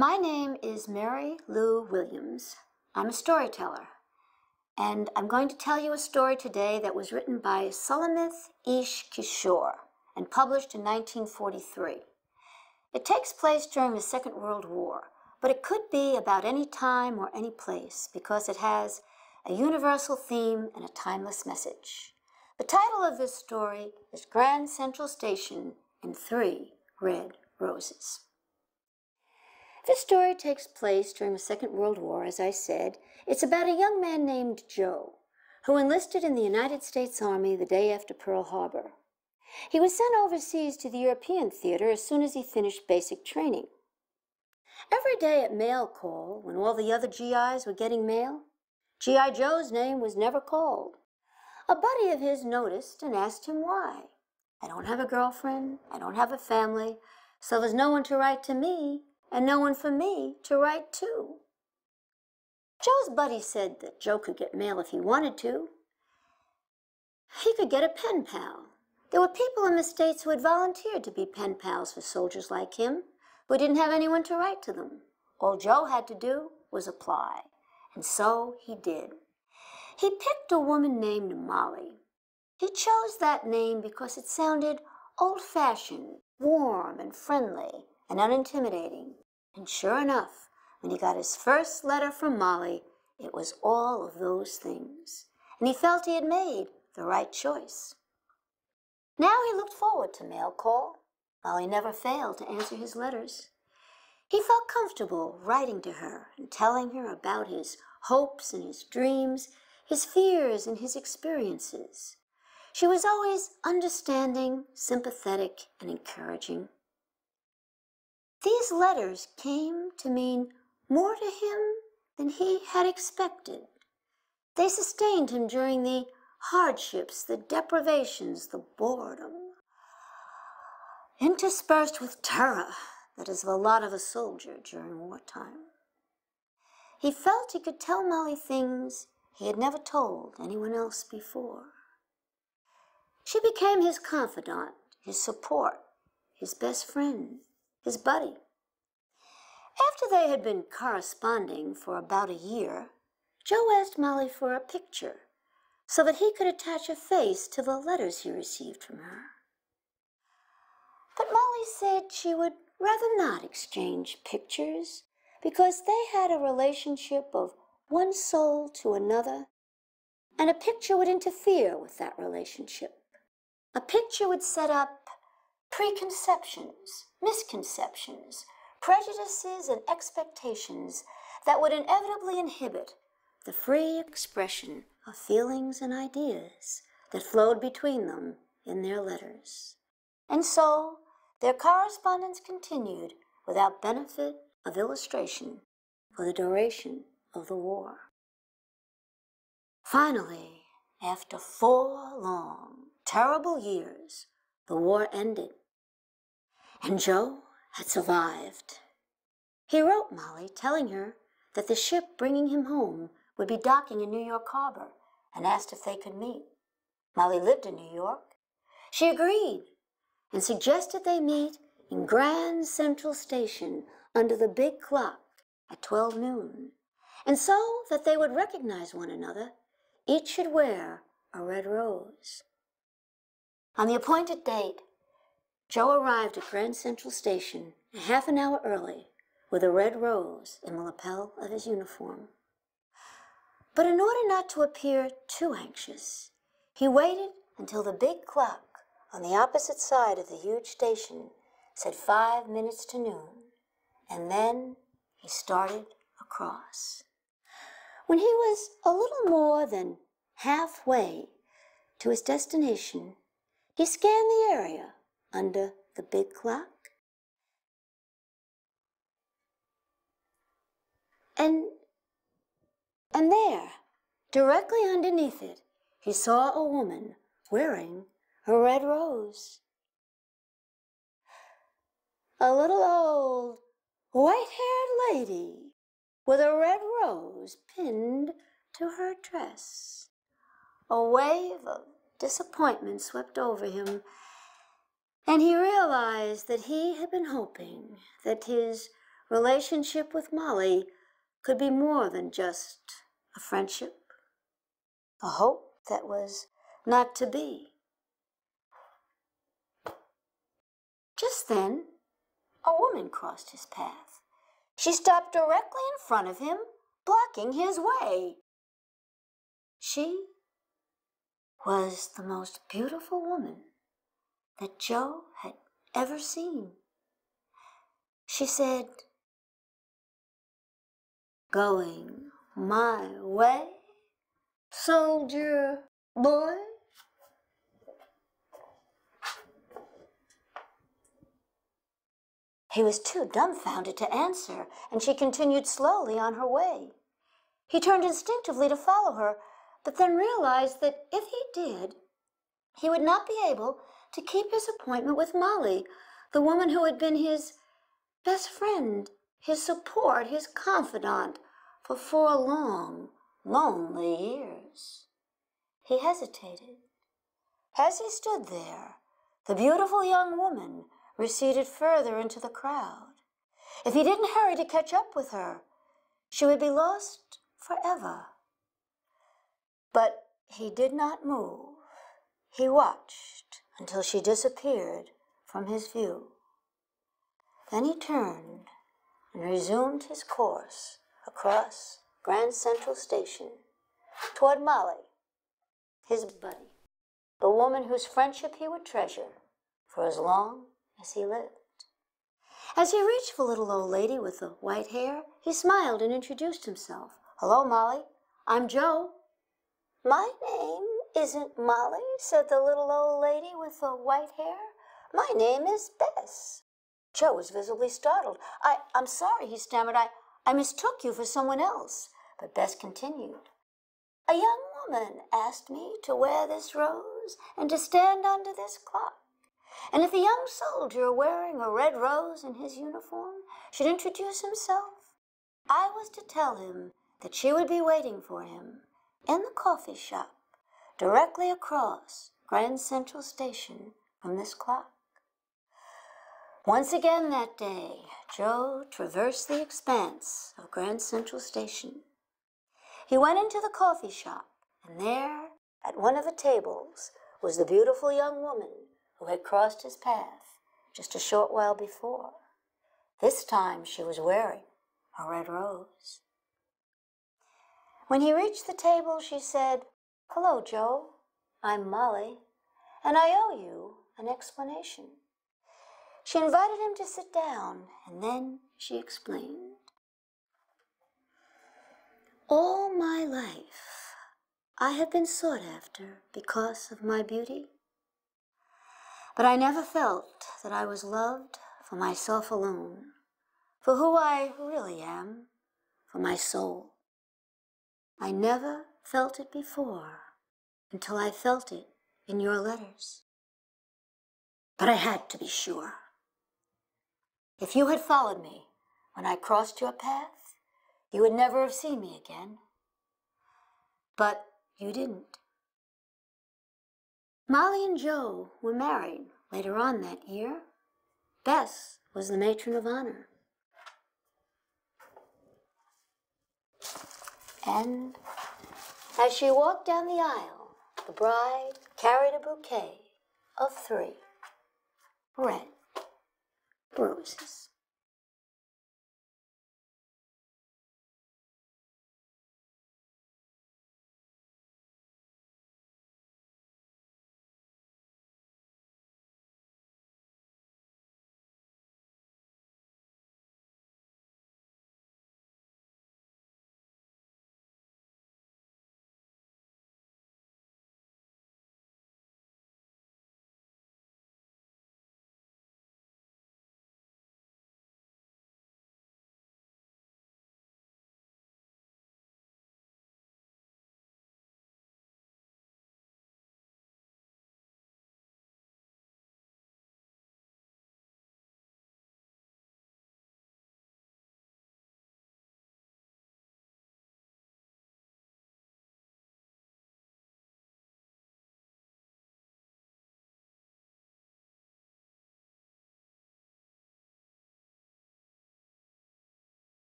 My name is Mary Lou Williams. I'm a storyteller, and I'm going to tell you a story today that was written by Sulamith Ish Kishore and published in 1943. It takes place during the Second World War, but it could be about any time or any place because it has a universal theme and a timeless message. The title of this story is Grand Central Station and Three Red Roses. This story takes place during the Second World War, as I said. It's about a young man named Joe, who enlisted in the United States Army the day after Pearl Harbor. He was sent overseas to the European theater as soon as he finished basic training. Every day at mail call, when all the other GIs were getting mail, G.I. Joe's name was never called. A buddy of his noticed and asked him why. "I don't have a girlfriend, I don't have a family, so there's no one to write to me, and no one for me to write to." Joe's buddy said that Joe could get mail if he wanted to. He could get a pen pal. There were people in the States who had volunteered to be pen pals for soldiers like him, who didn't have anyone to write to them. All Joe had to do was apply, and so he did. He picked a woman named Molly. He chose that name because it sounded old-fashioned, warm and friendly, and unintimidating. And sure enough, when he got his first letter from Molly, it was all of those things, and he felt he had made the right choice. Now he looked forward to mail call. Molly never failed to answer his letters. He felt comfortable writing to her and telling her about his hopes and his dreams, his fears and his experiences. She was always understanding, sympathetic, and encouraging. These letters came to mean more to him than he had expected. They sustained him during the hardships, the deprivations, the boredom, interspersed with terror that is the lot of a soldier during wartime. He felt he could tell Molly things he had never told anyone else before. She became his confidant, his support, his best friend, his buddy. After they had been corresponding for about a year, Joe asked Molly for a picture so that he could attach a face to the letters he received from her. But Molly said she would rather not exchange pictures because they had a relationship of one soul to another, and a picture would interfere with that relationship. A picture would set up preconceptions, misconceptions, prejudices, and expectations that would inevitably inhibit the free expression of feelings and ideas that flowed between them in their letters. And so their correspondence continued without benefit of illustration for the duration of the war. Finally, after 4 long, terrible years, the war ended, and Joe had survived. He wrote Molly telling her that the ship bringing him home would be docking in New York Harbor and asked if they could meet. Molly lived in New York. She agreed and suggested they meet in Grand Central Station under the big clock at 12 noon. And so that they would recognize one another, each should wear a red rose. On the appointed date, Joe arrived at Grand Central Station a half an hour early with a red rose in the lapel of his uniform. But in order not to appear too anxious, he waited until the big clock on the opposite side of the huge station said 5 minutes to noon, and then he started across. When he was a little more than halfway to his destination, he scanned the area under the big clock, and there, directly underneath it, he saw a woman wearing a red rose. A little old, white-haired lady with a red rose pinned to her dress. A wave of disappointment swept over him, and he realized that he had been hoping that his relationship with Molly could be more than just a friendship, a hope that was not to be. Just then, a woman crossed his path. She stopped directly in front of him, blocking his way. She was the most beautiful woman that Joe had ever seen. She said, "Going my way, soldier boy?" He was too dumbfounded to answer, and she continued slowly on her way. He turned instinctively to follow her, but then realized that if he did, he would not be able to keep his appointment with Molly, the woman who had been his best friend, his support, his confidant for 4 long, lonely years. He hesitated. As he stood there, the beautiful young woman receded further into the crowd. If he didn't hurry to catch up with her, she would be lost forever. But he did not move. He watched until she disappeared from his view. Then he turned and resumed his course across Grand Central Station toward Molly, his buddy, the woman whose friendship he would treasure for as long as he lived. As he reached the little old lady with the white hair, he smiled and introduced himself. "Hello, Molly. I'm Joe." "My name isn't Molly," said the little old lady with the white hair. "My name is Bess." Joe was visibly startled. I'm sorry," he stammered. I mistook you for someone else." But Bess continued. "A young woman asked me to wear this rose and to stand under this clock. And if a young soldier wearing a red rose in his uniform should introduce himself, I was to tell him that she would be waiting for him in the coffee shop directly across Grand Central Station from this clock." Once again that day, Joe traversed the expanse of Grand Central Station. He went into the coffee shop, and there, at one of the tables, was the beautiful young woman who had crossed his path just a short while before. This time she was wearing a red rose. When he reached the table, she said, "Hello, Joe. I'm Molly, and I owe you an explanation." She invited him to sit down, and then she explained. "All my life, I have been sought after because of my beauty. But I never felt that I was loved for myself alone, for who I really am, for my soul. I never felt it before until I felt it in your letters. But I had to be sure. If you had followed me when I crossed your path, you would never have seen me again. But you didn't." Molly and Joe were married later on that year. Bess was the matron of honor. And as she walked down the aisle, the bride carried a bouquet of 3 red roses.